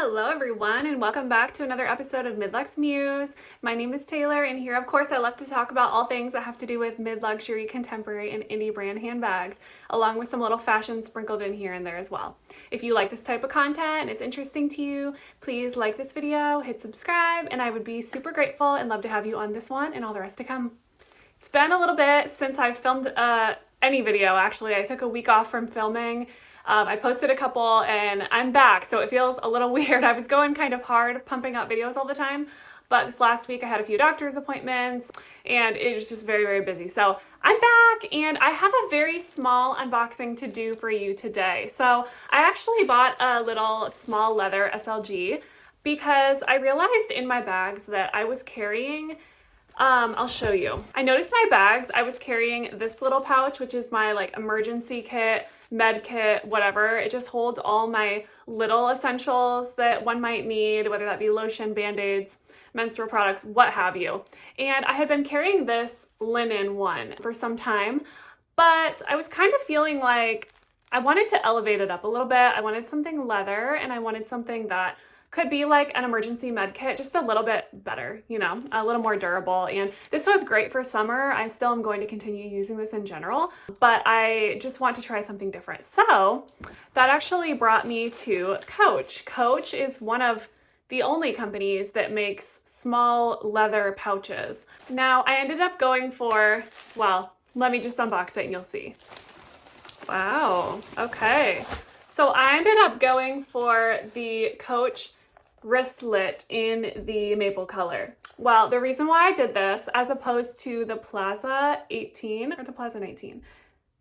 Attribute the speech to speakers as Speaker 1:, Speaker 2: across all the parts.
Speaker 1: Hello everyone and welcome back to another episode of Midluxemuse. My name is Taylor and here of course I love to talk about all things that have to do with mid-luxury, contemporary, and indie brand handbags, along with some little fashion sprinkled in here and there as well. If you like this type of content and it's interesting to you, please like this video, hit subscribe, and I would be super grateful and love to have you on this one and all the rest to come. It's been a little bit since I've filmed any video actually. I took a week off from filming. I posted a couple and I'm back, so it feels a little weird. I was going kind of hard pumping out videos all the time, but this last week I had a few doctor's appointments and it was just very, very busy. So I'm back and I have a very small unboxing to do for you today. So I actually bought a little small leather SLG because I realized in my bags that I was carrying I'll show you. I noticed my bags, I was carrying this little pouch, which is my like emergency kit, med kit, whatever. It just holds all my little essentials that one might need, whether that be lotion, band-aids, menstrual products, what have you. And I had been carrying this linen one for some time, but I was kind of feeling like I wanted to elevate it up a little bit. I wanted something leather and I wanted something that could be like an emergency med kit, just a little bit better, you know, a little more durable. And this was great for summer. I still am going to continue using this in general, but I just want to try something different. So that actually brought me to Coach. Coach is one of the only companies that makes small leather pouches. Now I ended up going for, well, let me just unbox it and you'll see. Wow, okay. So I ended up going for the Coach wristlet in the maple color. Well, the reason why I did this, as opposed to the Plaza 18 or the Plaza 19,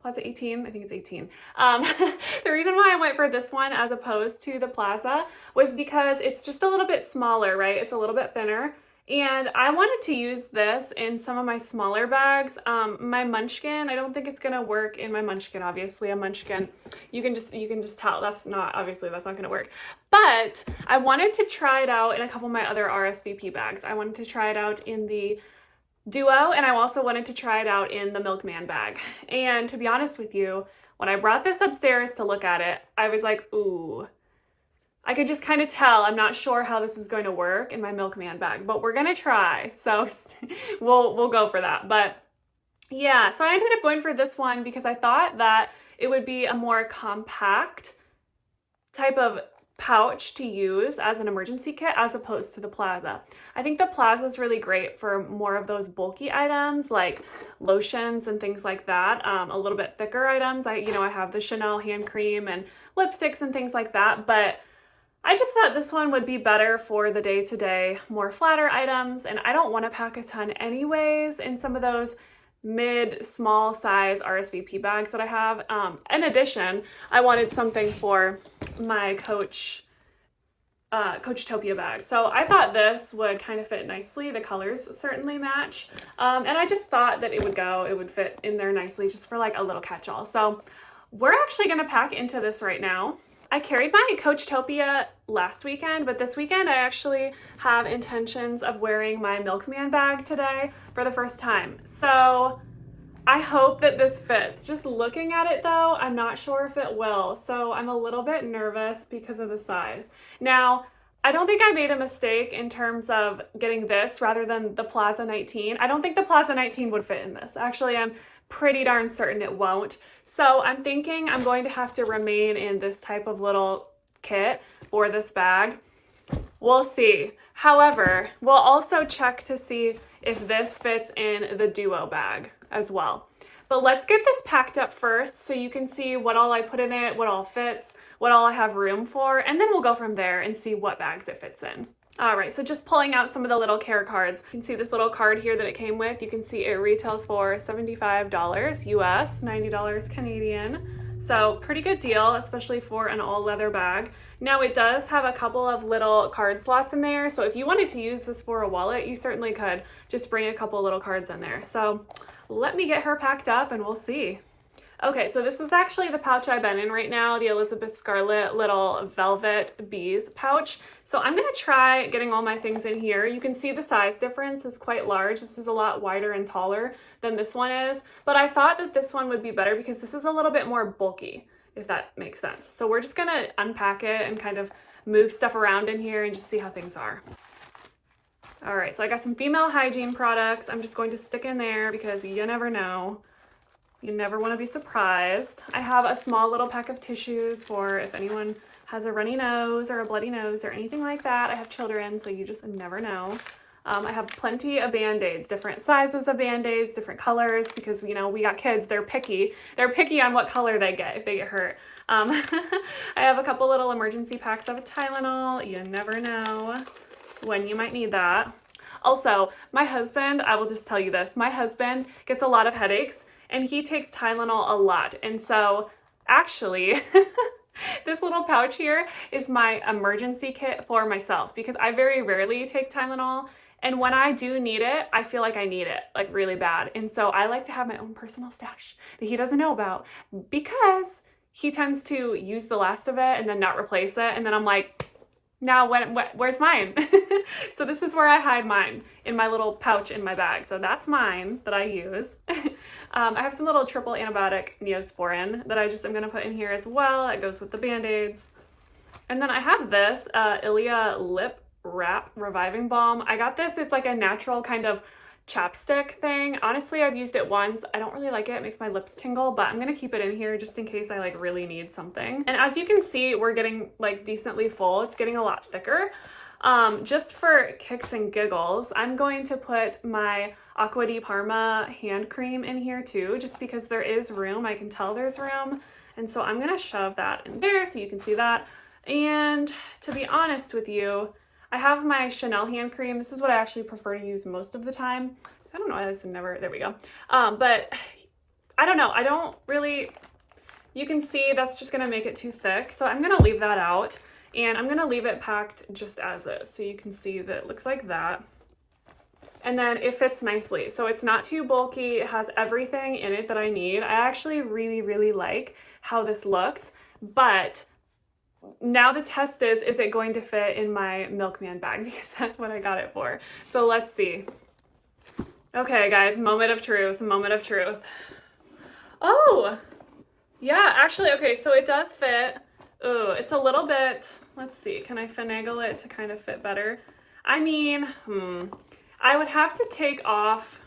Speaker 1: Plaza 18, I think it's 18. The reason why I went for this one as opposed to the Plaza was because it's just a little bit smaller, right? It's a little bit thinner. And I wanted to use this in some of my smaller bags. My Munchkin, I don't think it's gonna work in my Munchkin, obviously. A Munchkin, you can just tell that's not gonna work. But I wanted to try it out in a couple of my other RSVP bags. I wanted to try it out in the Duo, and I also wanted to try it out in the Milkman bag. And to be honest with you, when I brought this upstairs to look at it, I was like, ooh, I could just kind of tell. I'm not sure how this is going to work in my Milkman bag, but we're gonna try. So we'll go for that. But yeah, so I ended up going for this one because I thought that it would be a more compact type of pouch to use as an emergency kit as opposed to the Plaza. I think the Plaza is really great for more of those bulky items like lotions and things like that, a little bit thicker items. I have the Chanel hand cream and lipsticks and things like that, but I just thought this one would be better for the day-to-day, more flatter items, and I don't want to pack a ton anyways in some of those mid-small size RSVP bags that I have. In addition, I wanted something for my Coachtopia bag. So I thought this would kind of fit nicely. The colors certainly match. And I just thought that it would fit in there nicely just for like a little catch-all. So we're actually going to pack into this right now. I carried my Coachtopia last weekend, but this weekend I actually have intentions of wearing my Milkman bag today for the first time. So I hope that this fits. Just looking at it though, I'm not sure if it will. So I'm a little bit nervous because of the size. Now, I don't think I made a mistake in terms of getting this rather than the Plaza 19. I don't think the Plaza 19 would fit in this. Actually, I'm pretty darn certain it won't. So I'm thinking I'm going to have to remain in this type of little kit for this bag. We'll see. However, we'll also check to see if this fits in the Duo bag as well. But let's get this packed up first so you can see what all I put in it, what all fits, what all I have room for, and then we'll go from there and see what bags it fits in. All right, so just pulling out some of the little care cards. You can see this little card here that it came with. You can see it retails for $75 US, $90 Canadian. So pretty good deal, especially for an all leather bag. Now it does have a couple of little card slots in there. So if you wanted to use this for a wallet, you certainly could just bring a couple little cards in there. So let me get her packed up and we'll see. Okay, so this is actually the pouch I've been in right now, the Elizabeth Scarlett little velvet bees pouch. So I'm gonna try getting all my things in here. You can see the size difference is quite large. This is a lot wider and taller than this one is, but I thought that this one would be better because this is a little bit more bulky, if that makes sense. So we're just gonna unpack it and kind of move stuff around in here and just see how things are. All right, so I got some female hygiene products. I'm just going to stick in there because you never know. You never want to be surprised. I have a small little pack of tissues for if anyone has a runny nose or a bloody nose or anything like that. I have children, so you just never know. I have plenty of Band-Aids, different sizes of Band-Aids, different colors, because, you know, we got kids, they're picky. They're picky on what color they get if they get hurt. I have a couple little emergency packs of Tylenol. You never know when you might need that. Also, my husband, I will just tell you this, my husband gets a lot of headaches and he takes Tylenol a lot. And so actually, this little pouch here is my emergency kit for myself because I very rarely take Tylenol. And when I do need it, I feel like I need it, like really bad. And so I like to have my own personal stash that he doesn't know about because he tends to use the last of it and then not replace it. And then I'm like, now where's mine? So this is where I hide mine, in my little pouch in my bag. So that's mine that I use. I have some little triple antibiotic Neosporin that I'm gonna put in here as well. It goes with the Band-Aids. And then I have this Ilia Lip Wrap Reviving Balm. I got this, it's like a natural kind of chapstick thing. Honestly, I've used it once. I don't really like it. It makes my lips tingle, but I'm gonna keep it in here just in case I like really need something. And as you can see, we're getting like decently full. It's getting a lot thicker. Just for kicks and giggles, I'm going to put my Acqua di Parma hand cream in here too, just because there is room. I can tell there's room. And so I'm gonna shove that in there so you can see that. And to be honest with you, I have my Chanel hand cream. This is what I actually prefer to use most of the time. I don't know, I just never, there we go. But I don't know, I don't really, you can see that's just gonna make it too thick. So I'm gonna leave that out and I'm gonna leave it packed just as is. So you can see that it looks like that. And then it fits nicely. So it's not too bulky. It has everything in it that I need. I actually really, really like how this looks, but now the test is it going to fit in my Milkman bag because that's what I got it for. So let's see. Okay guys, moment of truth, moment of truth. Oh, yeah, actually, okay, so it does fit. Oh, it's a little bit, let's see, can I finagle it to kind of fit better? I mean, I would have to take off,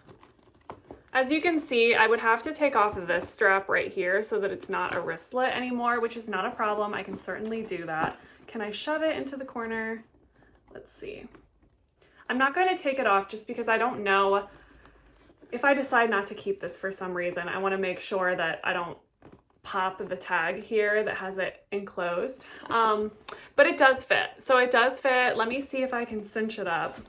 Speaker 1: as you can see, I would have to take off this strap right here so that it's not a wristlet anymore, which is not a problem. I can certainly do that. Can I shove it into the corner? Let's see. I'm not going to take it off just because I don't know if I decide not to keep this for some reason. I want to make sure that I don't pop the tag here that has it enclosed. But it does fit. So it does fit. Let me see if I can cinch it up.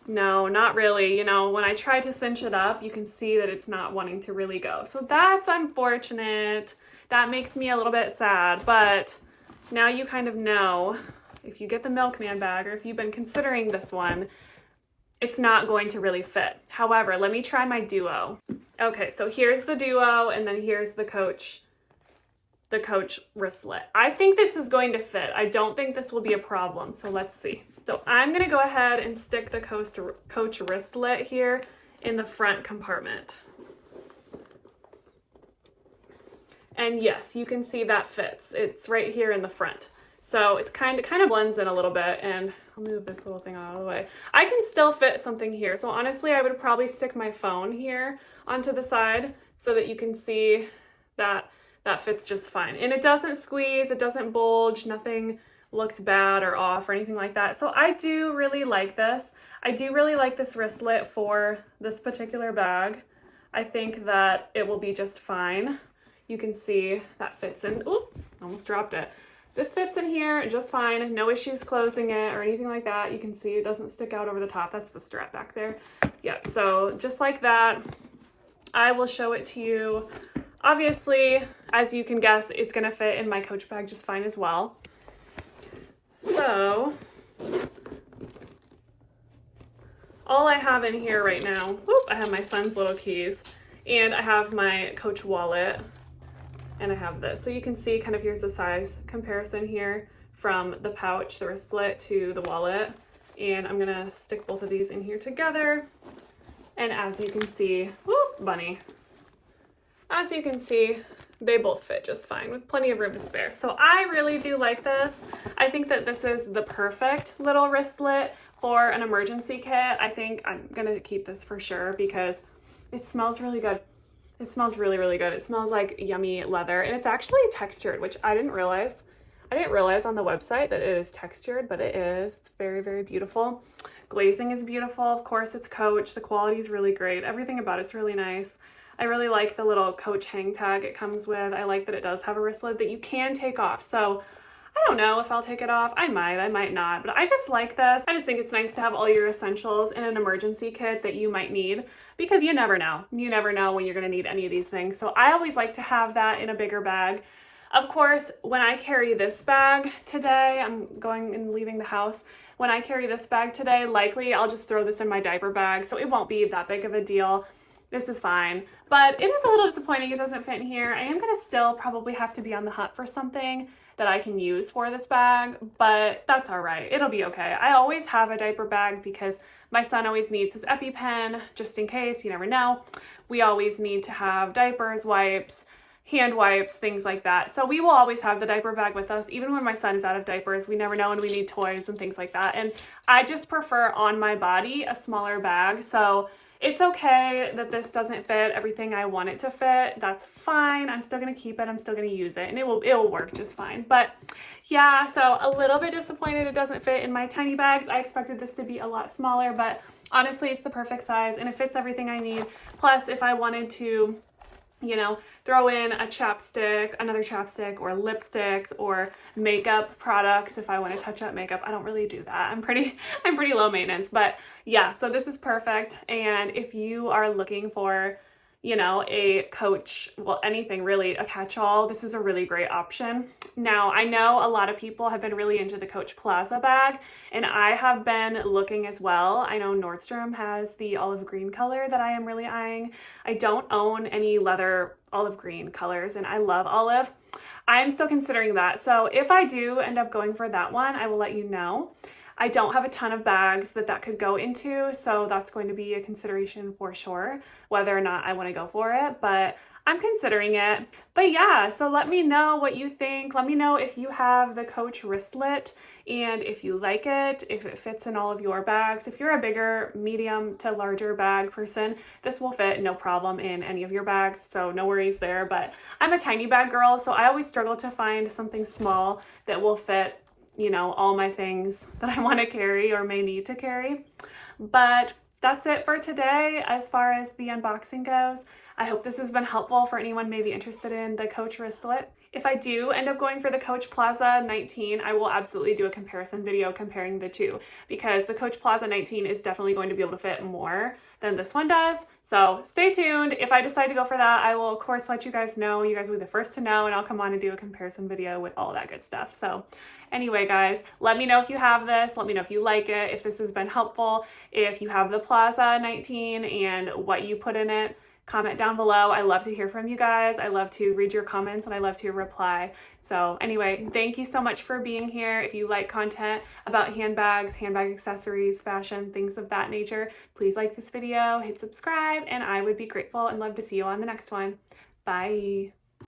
Speaker 1: No, not really. You know, when I try to cinch it up, you can see that it's not wanting to really go. So that's unfortunate. That makes me a little bit sad, but now you kind of know if you get the Milkman bag or if you've been considering this one, it's not going to really fit. However, let me try my Duo. Okay, so here's the Duo and then here's the Coach wristlet. I think this is going to fit. I don't think this will be a problem, so let's see. So I'm gonna go ahead and stick the Coach wristlet here in the front compartment. And yes, you can see that fits. It's right here in the front. So it's kind of blends in a little bit, and I'll move this little thing out of the way. I can still fit something here. So honestly, I would probably stick my phone here onto the side so that you can see that that fits just fine. And it doesn't squeeze, it doesn't bulge, nothing looks bad or off or anything like that. So I do really like this. I do really like this wristlet for this particular bag. I think that it will be just fine. You can see that fits in. Oop, almost dropped it. This fits in here just fine. No issues closing it or anything like that. You can see it doesn't stick out over the top. That's the strap back there. Yeah, so just like that, I will show it to you. Obviously, as you can guess, it's gonna fit in my Coach bag just fine as well. So, all I have in here right now, whoop, I have my son's little keys, and I have my Coach wallet, and I have this. So you can see kind of here's the size comparison here from the pouch, the wristlet, to the wallet. And I'm gonna stick both of these in here together. And as you can see, whoop, bunny. As you can see, they both fit just fine with plenty of room to spare. So I really do like this. I think that this is the perfect little wristlet for an emergency kit. I think I'm gonna keep this for sure because it smells really good. It smells really, really good. It smells like yummy leather, and it's actually textured, which I didn't realize. I didn't realize on the website that it is textured, but it is. It's very, very beautiful. Glazing is beautiful. Of course, it's Coach. The quality is really great. Everything about it's really nice. I really like the little Coach hang tag it comes with. I like that it does have a wristlet that you can take off. So I don't know if I'll take it off. I might not, but I just like this. I just think it's nice to have all your essentials in an emergency kit that you might need because you never know. You never know when you're gonna need any of these things. So I always like to have that in a bigger bag. Of course, when I carry this bag today, I'm going and leaving the house. When I carry this bag today, likely I'll just throw this in my diaper bag, so it won't be that big of a deal. This is fine, but it is a little disappointing it doesn't fit in here. I am gonna still probably have to be on the hunt for something that I can use for this bag, but that's all right. It'll be okay. I always have a diaper bag because my son always needs his EpiPen, just in case, you never know. We always need to have diapers, wipes, hand wipes, things like that. So we will always have the diaper bag with us, even when my son is out of diapers. We never know when we need toys and things like that. And I just prefer on my body a smaller bag. So it's okay that this doesn't fit everything I want it to fit. That's fine. I'm still gonna keep it. I'm still gonna use it, and it will work just fine. But yeah, so a little bit disappointed it doesn't fit in my tiny bags. I expected this to be a lot smaller, but honestly, it's the perfect size and it fits everything I need. Plus, if I wanted to, you know, throw in a chapstick, another chapstick, or lipsticks, or makeup products if I want to touch up makeup. I don't really do that. I'm pretty low maintenance, but yeah, so this is perfect. And if you are looking for, you know, a Coach, well, anything really, a catch-all, this is a really great option. Now, I know a lot of people have been really into the Coach Plaza bag, and I have been looking as well. I know Nordstrom has the olive green color that I am really eyeing. I don't own any leather olive green colors, and I love olive. I'm still considering that. So if I do end up going for that one, I will let you know. I don't have a ton of bags that could go into, so that's going to be a consideration for sure, whether or not I want to go for it, but I'm considering it. But yeah, so let me know what you think. Let me know if you have the Coach wristlet and if you like it, if it fits in all of your bags. If you're a bigger, medium to larger bag person, this will fit no problem in any of your bags, so no worries there. But I'm a tiny bag girl, so I always struggle to find something small that will fit, you know, all my things that I want to carry or may need to carry. But that's it for today as far as the unboxing goes. I hope this has been helpful for anyone maybe interested in the Coach wristlet. If I do end up going for the Coach Plaza 19, I will absolutely do a comparison video comparing the two, because the Coach Plaza 19 is definitely going to be able to fit more than this one does. So stay tuned. If I decide to go for that, I will of course let you guys know. You guys will be the first to know, and I'll come on and do a comparison video with all that good stuff. So anyway, guys, let me know if you have this. Let me know if you like it, if this has been helpful, if you have the Plaza 19 and what you put in it. Comment down below. I love to hear from you guys. I love to read your comments and I love to reply. So anyway, thank you so much for being here. If you like content about handbags, handbag accessories, fashion, things of that nature, please like this video, hit subscribe, and I would be grateful and love to see you on the next one. Bye.